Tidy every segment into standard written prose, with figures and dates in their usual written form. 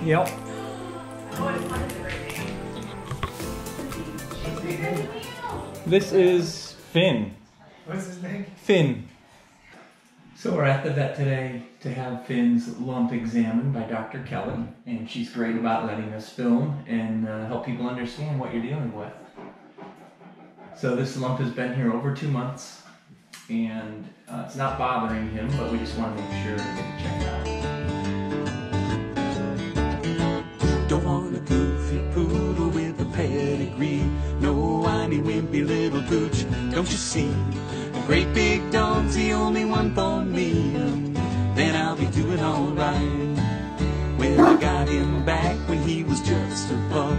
Yep. This is Finn. What's his name? Finn. So we're at the vet today to have Finn's lump examined by Dr. Kelly, and she's great about letting us film and help people understand what you're dealing with. So this lump has been here over 2 months, and it's not bothering him, but we just want to make sure to get it checked out. Don't want a goofy poodle with a pedigree, no whiny wimpy little gooch, don't you see? A great big dog's the only one for me, then I'll be doing alright. Well, I got him back when he was just a pup.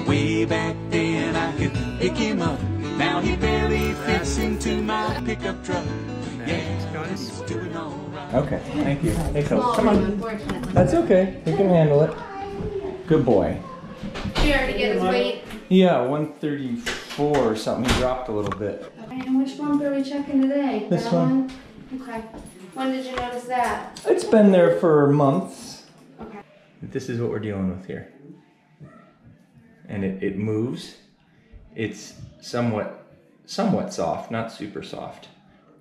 Way back then I could pick him up. Now he barely fits into my pickup truck. Yeah, he's doing alright. Okay, thank you. Hey, Phil, come on. That's okay. You can handle it. Good boy. Did you already get his weight? Yeah, 134 or something. He dropped a little bit. Okay, and which lump are we checking today? This that one. Okay. When did you notice that? It's been there for months. Okay. This is what we're dealing with here. And it moves. It's somewhat soft, not super soft.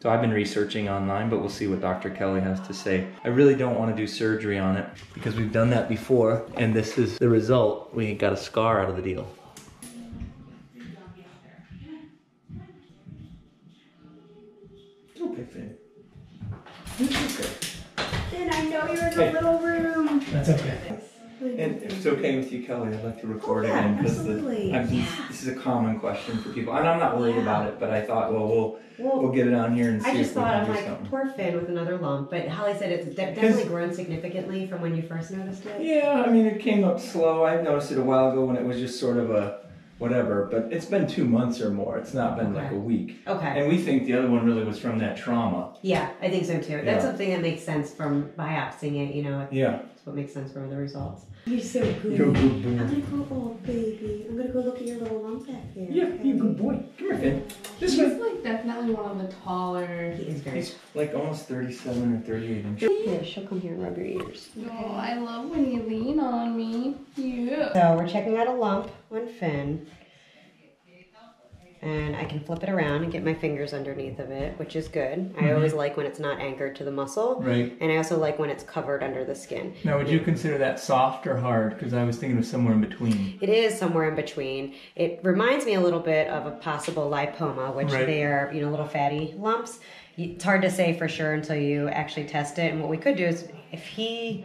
So I've been researching online, but we'll see what Dr. Kelly has to say. I really don't want to do surgery on it because we've done that before, and this is the result. We got a scar out of the deal. It's okay, Finn. It's okay. Finn, I know you're in a little room. That's okay. And if it's okay with you, Kelly, I'd like to record again because this is a common question for people. And I'm not worried about it, but I thought, well, we'll get it on here and see I just if we thought, can I'm do like, something. poor Finn with another lump. But Holly said it's definitely grown significantly from when you first noticed it. Yeah, I mean, it came up slow. I noticed it a while ago when it was just sort of a whatever, but it's been 2 months or more. It's not been like a week. Okay. And we think the other one really was from that trauma. Yeah, I think so too. Yeah. That's something that makes sense from biopsying it, you know. Yeah. That's what makes sense from the results. You're so good. You're a good boy. I'm gonna go, oh baby. I'm gonna go look at your little lump back there. Yeah, okay? you're a good boy. Come here, Finn. This He's way. like definitely one of the taller. He is very. He's like almost 37 or 38 inches. Yeah, she'll come here and rub your ears. Oh, I love when you lean on me. Yeah. So we're checking out a lump on Finn. And I can flip it around and get my fingers underneath of it, which is good. I always like when it's not anchored to the muscle. Right. And I also like when it's covered under the skin. Now, would you consider that soft or hard? Because I was thinking of somewhere in between. It is somewhere in between. It reminds me a little bit of a possible lipoma, which they are, you know, little fatty lumps. It's hard to say for sure until you actually test it. And what we could do is, if he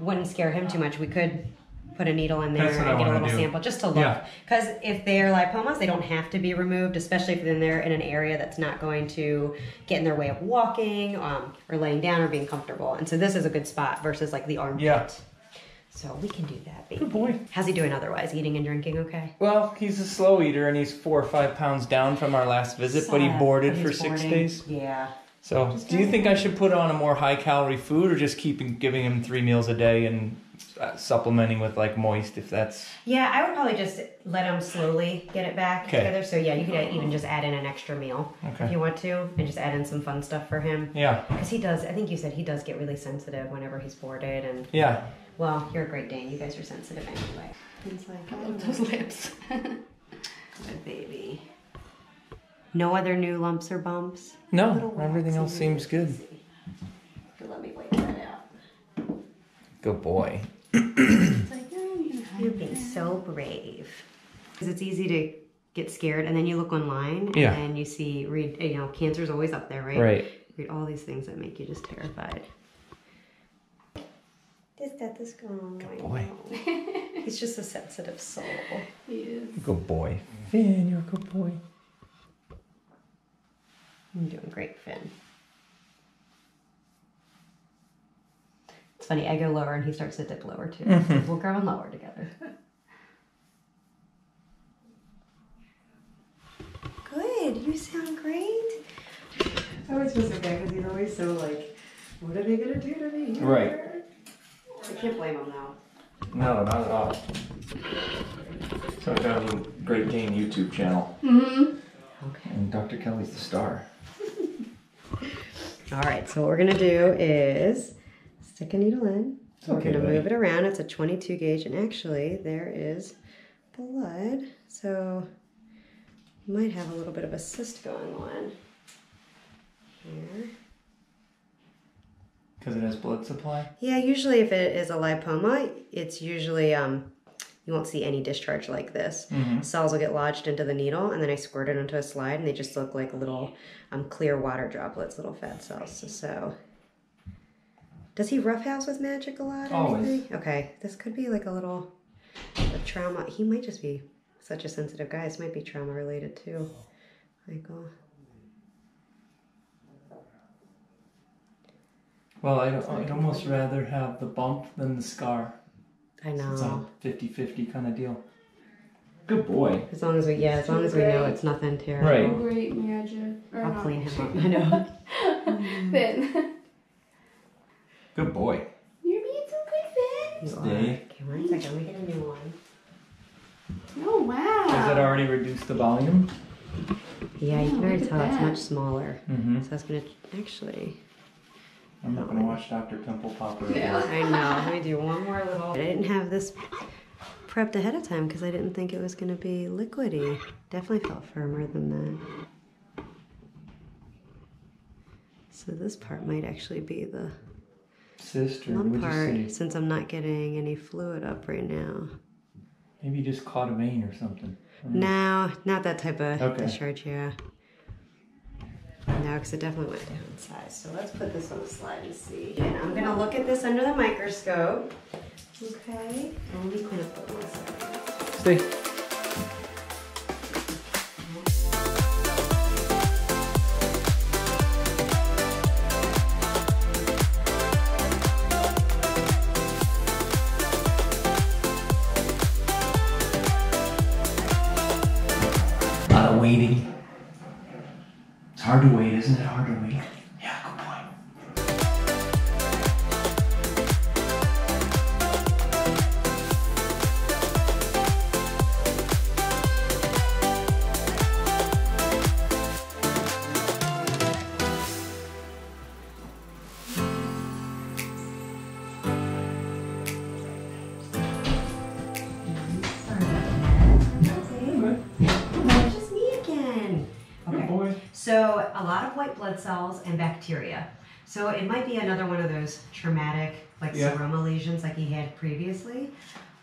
wouldn't scare him too much, we could put a needle in there and get a little sample just to look. Because if they're lipomas, they don't have to be removed, especially if they're in an area that's not going to get in their way of walking or laying down or being comfortable. And so this is a good spot versus like the armpit. Yeah. So we can do that, baby. Good boy. How's he doing otherwise? Eating and drinking okay? Well, he's a slow eater and he's 4 or 5 pounds down from our last visit, but he boarded for 6 days. Yeah. So do you think I should put on a more high calorie food or just keep giving him 3 meals a day and supplementing with like moist if that's... Yeah, I would probably just let him slowly get it back together. So yeah, you could even just add in an extra meal if you want to and just add in some fun stuff for him. Yeah. Because he does, I think you said he does get really sensitive whenever he's boarded. And yeah. Well, you're a Great Dane. You guys are sensitive anyway. He's like, I love those lips. good baby. No other new lumps or bumps? No, everything else seems good. Let me wipe that out. Good boy. You're being so brave. Because it's easy to get scared, and then you look online, and you see, you know, cancer's always up there, right? Right. Read all these things that make you just terrified. Is that the scar? Good boy. He's just a sensitive soul. He is. Good boy. Finn, you're a good boy. You're doing great, Finn. It's funny, I go lower and he starts to dip lower too. So we're going lower together. Good, you sound great. I always feel so bad because he's always so like, what are they gonna do to me? Right. I can't blame him now. No, not at all. So I've got a little Great Dane YouTube channel. Mm-hmm. Okay. And Dr. Kelly's the star. All right, so what we're gonna do is stick a needle in. So we're going to move it around. It's a 22 gauge, and actually there is blood, so you might have a little bit of a cyst going on here. Because it has blood supply? Yeah, usually if it is a lipoma, it's usually, you won't see any discharge like this. Cells will get lodged into the needle, and then I squirt it into a slide, and they just look like little clear water droplets, little fat cells. So, does he roughhouse with magic a lot or Always. anything? Okay, this could be like a trauma. He might just be such a sensitive guy. This might be trauma related too, Michael. Well, I'd almost rather have the bump than the scar. I know. It's a 50-50 kind of deal. Good boy. As long as we know it's nothing terrible. Right. Great magic. I'll clean him up. I know. Finn. Good boy. You're being so good, Finn. Okay, 1 second. Let me get a new one. Oh, wow. Does it already reduce the volume? Yeah, you can already look at tell it's that. much smaller. So I was going to actually... I'm not going to watch Dr. Pimple Popper. Yeah. I know. Let me do one more little... I didn't have this prepped ahead of time because I didn't think it was going to be liquidy. Definitely felt firmer than that. So this part might actually be the Sister, lump what'd part you say? since I'm not getting any fluid up right now. Maybe you just caught a vein or something. No, not that type of Okay. discharge, yeah. No, because it definitely went down in size. So let's put this on the slide and see. And I'm going to look at this under the microscope. Okay. And let me clean up the one second. Stay. A lot of waiting. It's hard to wait, isn't it? Hard to wait. Yeah, good boy. It's just me again. Good boy. So a lot of white blood cells and bacteria. So it might be another one of those traumatic, like seroma lesions like he had previously.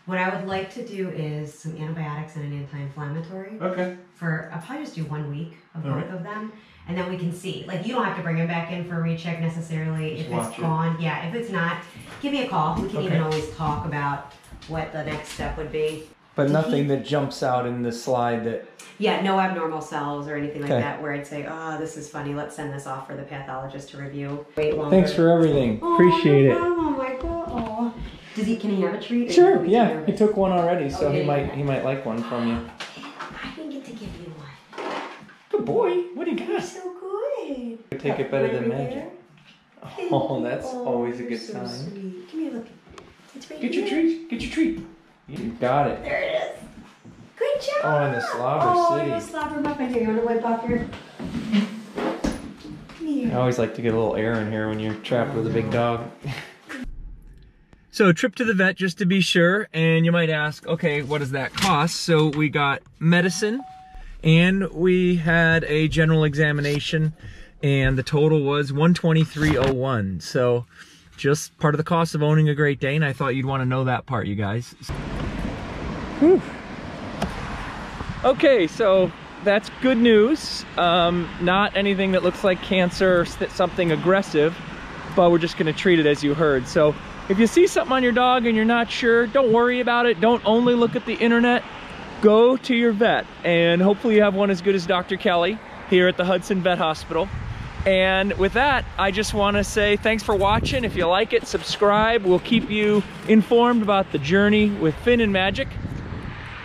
What I would like to do is some antibiotics and an anti-inflammatory. Okay. I'll probably just do 1 week of both of them. And then we can see. Like, you don't have to bring him back in for a recheck necessarily. Just if watch it's it. gone, yeah, if it's not, give me a call. We can even always talk about what the next step would be. But nothing that jumps out in the slide that... Yeah, no abnormal cells or anything like that where I'd say, oh, this is funny. Let's send this off for the pathologist to review. Wait longer. Thanks for everything. Appreciate it. Oh, Michael. Oh. Can he have a treat? Sure, yeah. He took one already, so Oh, yeah, he might like one from you. I didn't get to give you one. Good boy. What do you You're got? so good. You take it better than Right magic. there. Oh, that's always a you're good so sign. Sweet. Give me a look. It's right Get your here. treat. Get your treat. You got it. There it is. Good job. Oh, in the slobber Oh, city. you're slobber muffin. Here, you want to wipe off your... Come here. I always like to get a little air in here when you're trapped with a big dog. So, trip to the vet just to be sure, and you might ask, okay, what does that cost? So we got medicine, and we had a general examination, and the total was $123.01. So, just part of the cost of owning a Great Dane. I thought you'd want to know that part, you guys. Whew. Okay, so that's good news. Not anything that looks like cancer or something aggressive, but we're just gonna treat it as you heard. So if you see something on your dog and you're not sure, don't worry about it. Don't only look at the internet. Go to your vet, and hopefully you have one as good as Dr. Kelly here at the Hudson Vet Hospital. And with that, I just want to say thanks for watching. If you like it, subscribe. We'll keep you informed about the journey with Finn and Magic.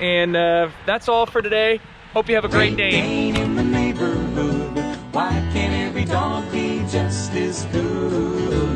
And that's all for today. Hope you have a great day. Dane in the neighborhood. Why can't every dog be just as good?